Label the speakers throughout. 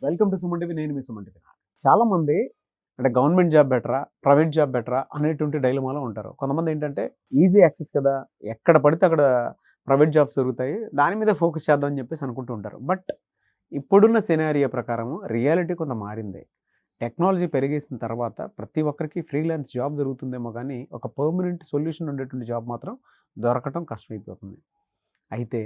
Speaker 1: Welcome to Suman TV. నేను మీ Suman TV. చాలామంది అంటే గవర్నమెంట్ జాబ్ బెటరా, ప్రైవేట్ జాబ్ బెటరా అనేటువంటి డైలమాలో ఉంటారు. కొంతమంది ఏంటంటే ఈజీ యాక్సెస్ కదా, ఎక్కడ పడితే అక్కడ ప్రైవేట్ జాబ్స్ దొరుకుతాయి, దాని మీద ఫోకస్ చేద్దాం అని చెప్పేసి అనుకుంటూ ఉంటారు. బట్ ఇప్పుడున్న సినారియో ప్రకారం రియాలిటీ కొంత మారింది. టెక్నాలజీ పెరిగేసిన తర్వాత ప్రతి ఒక్కరికి ఫ్రీలాన్స్ జాబ్ దొరుకుతుందేమో కానీ ఒక పర్మనెంట్ సొల్యూషన్ ఉండేటువంటి జాబ్ మాత్రం దొరకటం కష్టమైపోతుంది. అయితే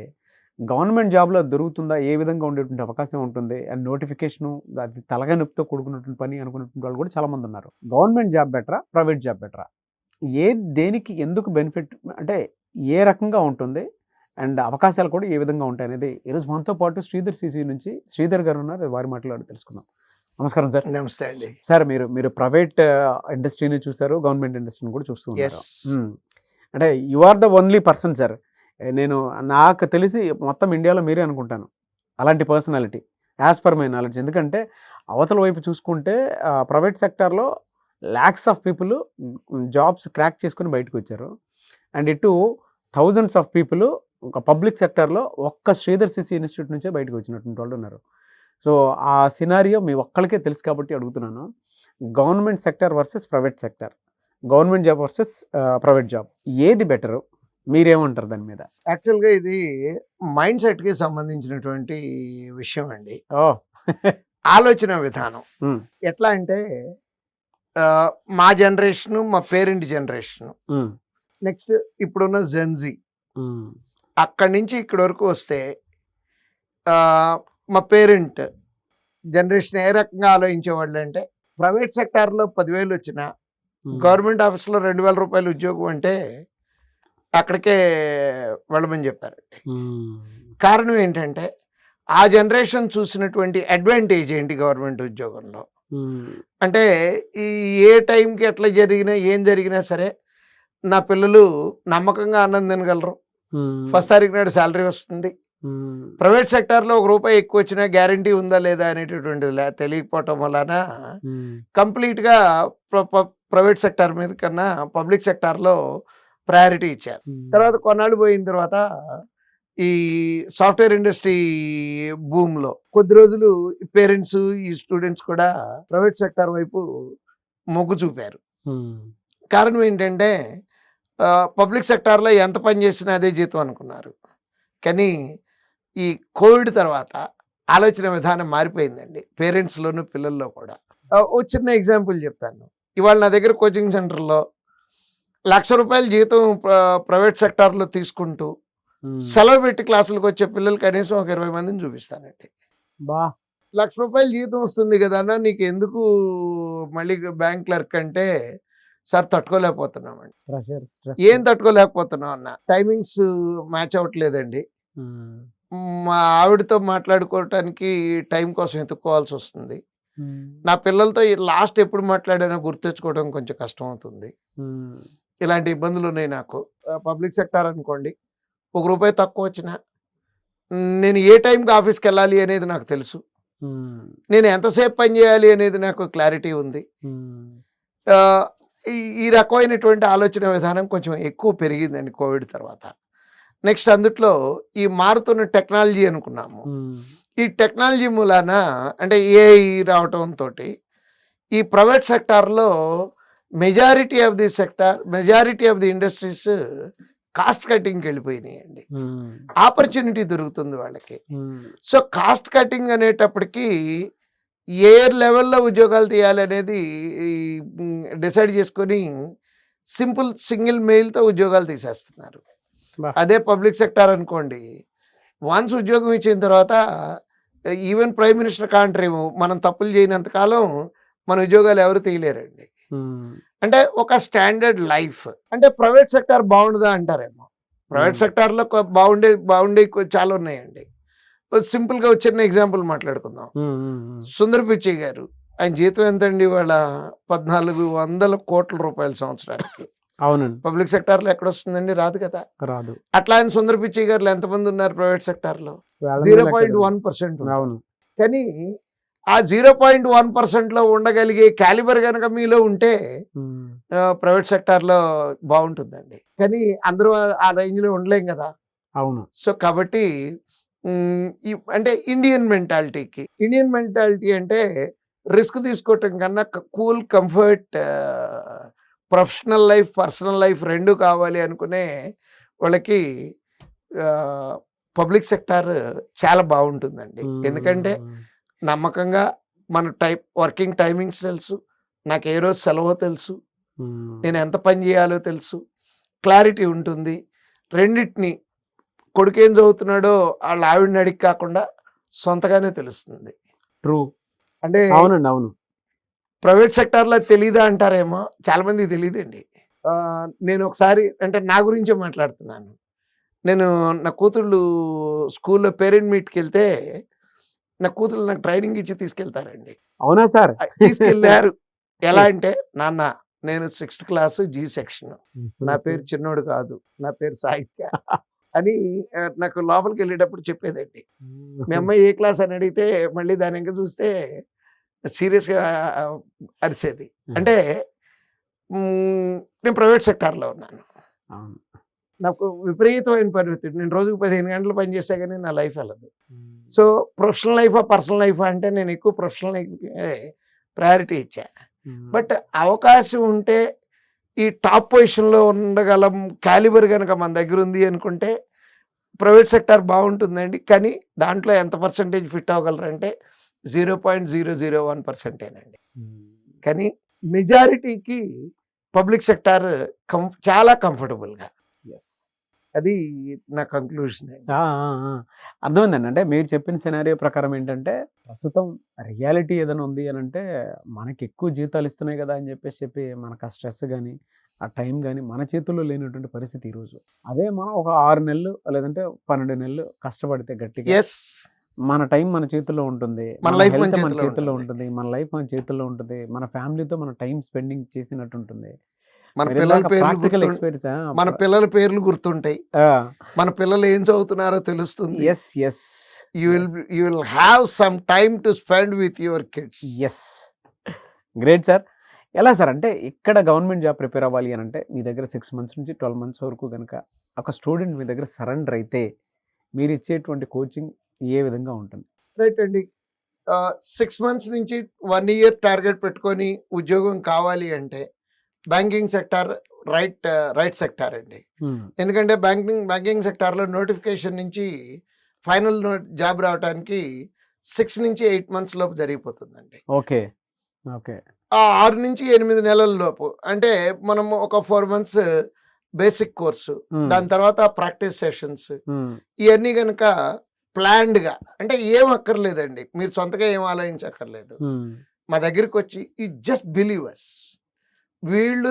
Speaker 1: గవర్నమెంట్ జాబ్లో దొరుకుతుందా, ఏ విధంగా ఉండేటువంటి అవకాశం ఉంటుంది, అండ్ నోటిఫికేషను అది తలగా నొప్పితో కూడుకున్నటువంటి పని అనుకున్నటువంటి వాళ్ళు కూడా చాలామంది ఉన్నారు. గవర్నమెంట్ జాబ్ బెటరా, ప్రైవేట్ జాబ్ బెటరా, దేనికి ఎందుకు బెనిఫిట్, అంటే ఏ రకంగా ఉంటుంది, అండ్ అవకాశాలు కూడా ఏ విధంగా ఉంటాయి అనేది ఈరోజు మనతో పాటు శ్రీధర్ సిసి నుంచి శ్రీధర్ గారు ఉన్నారు. వారి మాట్లాడి తెలుసుకుందాం. నమస్కారం సార్.
Speaker 2: నమస్తే అండి
Speaker 1: సార్. మీరు ప్రైవేట్ ఇండస్ట్రీని చూసారు, గవర్నమెంట్ ఇండస్ట్రీని కూడా చూస్తూ ఉన్నారు. అంటే you are the only person sir, నాకు తెలిసి మొత్తం ఇండియాలో మీరే అనుకుంటాను అలాంటి personality, as per my knowledge. ఎందుకంటే అవతల వైపు చూసుకుంటే ప్రైవేట్ సెక్టార్లో lakhs of people jobs crack చేసుకుని బయటకు వచ్చారు, అండ్ ఇటు థౌజండ్స్ ఆఫ్ పీపుల్ ఒక పబ్లిక్ సెక్టార్లో ఒక్క శ్రీధర్ సిసి ఇన్స్టిట్యూట్ నుంచే బయటకు వచ్చినటువంటి వాళ్ళు ఉన్నారు. సో ఆ సినారియో మీ ఒక్కరికే తెలుసు కాబట్టి అడుగుతున్నాను. Government sector versus private sector, government job versus private job, ఏది బెటరు, మీరేమంటారు దాని మీద?
Speaker 2: యాక్చువల్గా ఇది మైండ్ సెట్కి సంబంధించినటువంటి విషయం అండి. ఆలోచన విధానం ఎట్లా అంటే మా జనరేషను, మా పేరెంట్ జనరేషను, నెక్స్ట్ ఇప్పుడున్న జెన్జీ, అక్కడి నుంచి ఇక్కడి వరకు వస్తే మా పేరెంట్ జనరేషన్ ఏ రకంగా ఆలోచించేవాళ్ళు అంటే ప్రైవేట్ సెక్టార్లో 10,000 వచ్చినా గవర్నమెంట్ ఆఫీస్లో 2,000 రూపాయలు ఉద్యోగం అంటే అక్కడికే వెళ్ళమని చెప్పారండి. కారణం ఏంటంటే ఆ జనరేషన్ చూసినటువంటి అడ్వాంటేజ్ ఏంటి గవర్నమెంట్ ఉద్యోగంలో అంటే ఈ ఏ టైంకి ఎట్లా జరిగినా ఏం జరిగినా సరే నా పిల్లలు నమ్మకంగా అన్నం తినగలరు, ఫస్ట్ తారీఖు నాడు శాలరీ వస్తుంది. ప్రైవేట్ సెక్టార్లో ₹1 ఎక్కువ వచ్చినా గ్యారంటీ ఉందా లేదా అనేటటువంటిది తెలియకపోవటం వలన కంప్లీట్గా ప్రైవేట్ సెక్టార్ మీద కన్నా పబ్లిక్ సెక్టార్లో ప్రయారిటీ ఇచ్చారు. తర్వాత కొన్నాళ్ళు పోయిన తర్వాత ఈ సాఫ్ట్వేర్ ఇండస్ట్రీ భూమిలో కొద్ది రోజులు పేరెంట్స్, ఈ స్టూడెంట్స్ కూడా ప్రైవేట్ సెక్టార్ వైపు మొగ్గు చూపారు. కారణం ఏంటంటే పబ్లిక్ సెక్టార్లో ఎంత పని చేసినా అదే జీతం అనుకున్నారు. కానీ ఈ కోవిడ్ తర్వాత ఆలోచన విధానం మారిపోయిందండి, పేరెంట్స్లోను పిల్లల్లో కూడా. ఓ చిన్న ఎగ్జాంపుల్ చెప్పాను. ఇవాళ నా దగ్గర కోచింగ్ సెంటర్లో ₹1,00,000 జీతం ప్రైవేట్ సెక్టార్లో తీసుకుంటూ సెలవు పెట్టి క్లాసులకు వచ్చే పిల్లలు కనీసం ఒక 20 మందిని చూపిస్తానండి. ₹1,00,000 జీతం వస్తుంది కదా అన్న, నీకు ఎందుకు మళ్ళీ బ్యాంక్ క్లర్క్ అంటే, సార్ తట్టుకోలేకపోతున్నామండి. ఏం తట్టుకోలేకపోతున్నాం అన్న, టైమింగ్స్ మ్యాచ్ అవ్వట్లేదండి, మా ఆవిడతో మాట్లాడుకోవటానికి టైం కోసం ఎత్తుక్కోవాల్సి వస్తుంది, నా పిల్లలతో లాస్ట్ ఎప్పుడు మాట్లాడానో గుర్తెచ్చుకోవడం కొంచెం కష్టం అవుతుంది, ఇలాంటి ఇబ్బందులు ఉన్నాయి నాకు. పబ్లిక్ సెక్టార్ అనుకోండి, ₹1 తక్కువ వచ్చినా నేను ఏ టైంకి ఆఫీస్కి వెళ్ళాలి అనేది నాకు తెలుసు, నేను ఎంతసేపు పని చేయాలి అనేది నాకు క్లారిటీ ఉంది. ఈ రకమైనటువంటి ఆలోచన విధానం కొంచెం ఎక్కువ పెరిగిందండి కోవిడ్ తర్వాత. నెక్స్ట్ అందుట్లో ఈ మారుతున్న టెక్నాలజీ అనుకున్నాము. ఈ టెక్నాలజీ మూలాన అంటే ఏఐ రావటంతో ఈ ప్రైవేట్ సెక్టార్లో majority of the industries cost కటింగ్కి వెళ్ళిపోయినాయండి. ఆపర్చునిటీ దొరుకుతుంది వాళ్ళకి. సో కాస్ట్ కటింగ్ అనేటప్పటికీ ఏ లెవెల్లో ఉద్యోగాలు తీయాలి అనేది డిసైడ్ చేసుకొని సింగిల్ మెయిల్తో ఉద్యోగాలు తీసేస్తున్నారు. అదే పబ్లిక్ సెక్టార్ అనుకోండి, వన్స్ ఉద్యోగం ఇచ్చిన తర్వాత ఈవెన్ ప్రైమ్ మినిస్టర్ కాంట్రేమో మనం తప్పులు చేయనంతకాలం మన ఉద్యోగాలు ఎవరు తీయలేరండి. అంటే ఒక స్టాండర్డ్ లైఫ్. అంటే ప్రైవేట్ సెక్టార్ బాగుండదా అంటారేమో, ప్రైవేట్ సెక్టార్లో బాగుండే చాలా ఉన్నాయండి. సింపుల్గా చిన్న ఎగ్జాంపుల్ మాట్లాడుకుందాం. సుందర్ పిచ్చయ్య గారు, ఆయన జీతం ఎంతండి వాళ్ళ? 1,400 కోట్ల రూపాయలు సంవత్సరానికి.
Speaker 1: అవునండి.
Speaker 2: పబ్లిక్ సెక్టార్లో ఎక్కడ వస్తుందండి? రాదు కదా, రాదు. అట్లా ఆయన సుందర్ పిచ్చయ్య గారు ఎంతమంది ఉన్నారు ప్రైవేట్ సెక్టార్లో? 0.1%. అవును. కానీ ఆ 0.1%లో ఉండగలిగే క్యాలిబర్ కనుక మీలో ఉంటే ప్రైవేట్ సెక్టార్లో బాగుంటుందండి. కానీ అందరూ ఆ రేంజ్లో ఉండలేం కదా. అవును. సో కాబట్టి అంటే ఇండియన్ మెంటాలిటీ అంటే రిస్క్ తీసుకోవటం కన్నా cool comfort professional life personal life రెండు కావాలి అనుకునే వాళ్ళకి పబ్లిక్ సెక్టార్ చాలా బాగుంటుందండి. ఎందుకంటే నమ్మకంగా మన వర్కింగ్ టైమింగ్స్ తెలుసు, నాకు ఏ రోజు సెలవో తెలుసు, నేను ఎంత పని చేయాలో తెలుసు, క్లారిటీ ఉంటుంది. రెండిటిని కొడుకు ఏం చదువుతున్నాడో వాళ్ళ ఆవిడని అడిగి కాకుండా సొంతగానే తెలుస్తుంది.
Speaker 1: ట్రూ.
Speaker 2: అంటే
Speaker 1: అవునండి, అవును.
Speaker 2: ప్రైవేట్ సెక్టార్లో తెలీదా అంటారేమో, చాలా మందికి తెలియదండి. నేను ఒకసారి అంటే నా గురించే మాట్లాడుతున్నాను. నేను నా కూతుళ్ళు స్కూల్లో పేరెంట్ మీట్కి వెళ్తే నా కూతుళ్ళు నాకు ట్రైనింగ్ ఇచ్చి తీసుకెళ్తారండి.
Speaker 1: అవునా సార్?
Speaker 2: తీసుకెళ్ళారు. ఎలా అంటే, నాన్న నేను 6th క్లాస్ G సెక్షన్, నా పేరు చిన్నోడు కాదు, నా పేరు సాహిత్య అని నాకు లోపలికి వెళ్ళేటప్పుడు చెప్పేదండి. మీ అమ్మాయి ఏ క్లాస్ అని అడిగితే మళ్ళీ దాని ఇంకా చూస్తే సీరియస్గా అరిసేది. అంటే నేను ప్రైవేట్ సెక్టార్లో ఉన్నాను.
Speaker 1: అవును.
Speaker 2: నాకు విపరీతమైన పరిమితి. నేను రోజుకు 15 గంటలు పని చేస్తే కానీ నా లైఫ్ వెళ్ళదు. సో ప్రొఫెషనల్ లైఫా పర్సనల్ లైఫా అంటే నేను ఎక్కువ ప్రొఫెషనల్ లైఫ్కే ప్రయారిటీ ఇచ్చా. బట్ అవకాశం ఉంటే ఈ టాప్ పొజిషన్లో ఉండగలం క్యాలిబర్ కనుక మన దగ్గర ఉంది అనుకుంటే ప్రైవేట్ సెక్టార్ బాగుంటుందండి. కానీ దాంట్లో ఎంత పర్సంటేజ్ ఫిట్ అవ్వగలరంటే 0.001%. కానీ మెజారిటీకి పబ్లిక్ సెక్టార్ చాలా కంఫర్టబుల్గా. అది నా కంక్లూషన్ అండి.
Speaker 1: అర్థమైందండి. అంటే మీరు చెప్పిన సినారియో ప్రకారం ఏంటంటే, ప్రస్తుతం రియాలిటీ ఏదైనా ఉంది అని అంటే, మనకి ఎక్కువ జీతాలు ఇస్తున్నాయి కదా అని చెప్పి మనకు ఆ స్ట్రెస్ కానీ ఆ టైం కానీ మన చేతుల్లో లేనటువంటి పరిస్థితి ఈరోజు. అదే మనం ఒక 6 నెలలు లేదంటే 12 నెలలు కష్టపడితే గట్టిగా మన టైం మన చేతుల్లో ఉంటుంది,
Speaker 2: మన లైఫ్
Speaker 1: హెల్త్ మన చేతుల్లో ఉంటుంది, మన లైఫ్ మన చేతుల్లో ఉంటుంది, మన ఫ్యామిలీతో మన టైం స్పెండింగ్ చేసినట్టు ఉంటుంది.
Speaker 2: మన పిల్లల
Speaker 1: ప్రాక్టికల్ ఎక్స్పీరియన్స్,
Speaker 2: మన పిల్లల పేర్లు గుర్తుంటాయి, మన పిల్లలు ఏం చదువుతున్నారో తెలుస్తుంది. You will have some time to spend with your kids.
Speaker 1: Great sir. ఎలా సార్ అంటే ఇక్కడ గవర్నమెంట్ జాబ్ ప్రిపేర్ అవ్వాలి అని అంటే మీ దగ్గర 6 months నుంచి 12 months వరకు కనుక ఒక స్టూడెంట్ మీ దగ్గర సరెండర్ అయితే మీరు ఇచ్చేటువంటి కోచింగ్ ఏ విధంగా ఉంటుంది?
Speaker 2: రైట్ అండి. 6 months నుంచి 1 year టార్గెట్ పెట్టుకొని ఉద్యోగం కావాలి అంటే బ్యాంకింగ్ సెక్టార్ రైట్ సెక్టార్ అండి. ఎందుకంటే బ్యాంకింగ్ సెక్టార్లో నోటిఫికేషన్ నుంచి ఫైనల్ జాబ్ రావడానికి 6 నుంచి 8 months లోపు జరిగిపోతుందండి.
Speaker 1: ఓకే.
Speaker 2: 6 నుంచి 8 నెలల లోపు అంటే మనం ఒక 4 months బేసిక్ కోర్సు, దాని తర్వాత ప్రాక్టీస్ సెషన్స్, ఇవన్నీ కనుక ప్లాన్డ్గా అంటే ఏం అక్కర్లేదండి, మీరు సొంతగా ఏం ఆలోచించక్కర్లేదు. మా దగ్గరికి వచ్చి యూ జస్ట్ బిలీవ్ అస్, వీళ్ళు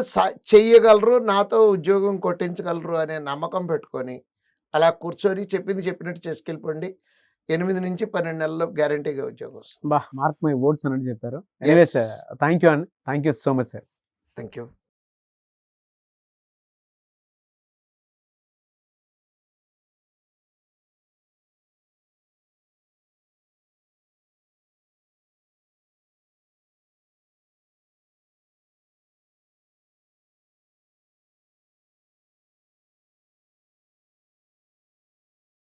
Speaker 2: చెయ్యగలరు, నాతో ఉద్యోగం కొట్టించగలరు అనే నమ్మకం పెట్టుకొని అలా కూర్చొని చెప్పింది చెప్పినట్టు చేసుకెళ్ళిపోండి. 8 నుంచి 12 నెలల్లో గ్యారంటీగా ఉద్యోగం వస్తుంది.
Speaker 1: మార్క్ మై వర్డ్స్ అని చెప్పారు. ఎనీవేస్, థ్యాంక్ యూ అండి. Thank you so much sir.
Speaker 2: Thank you.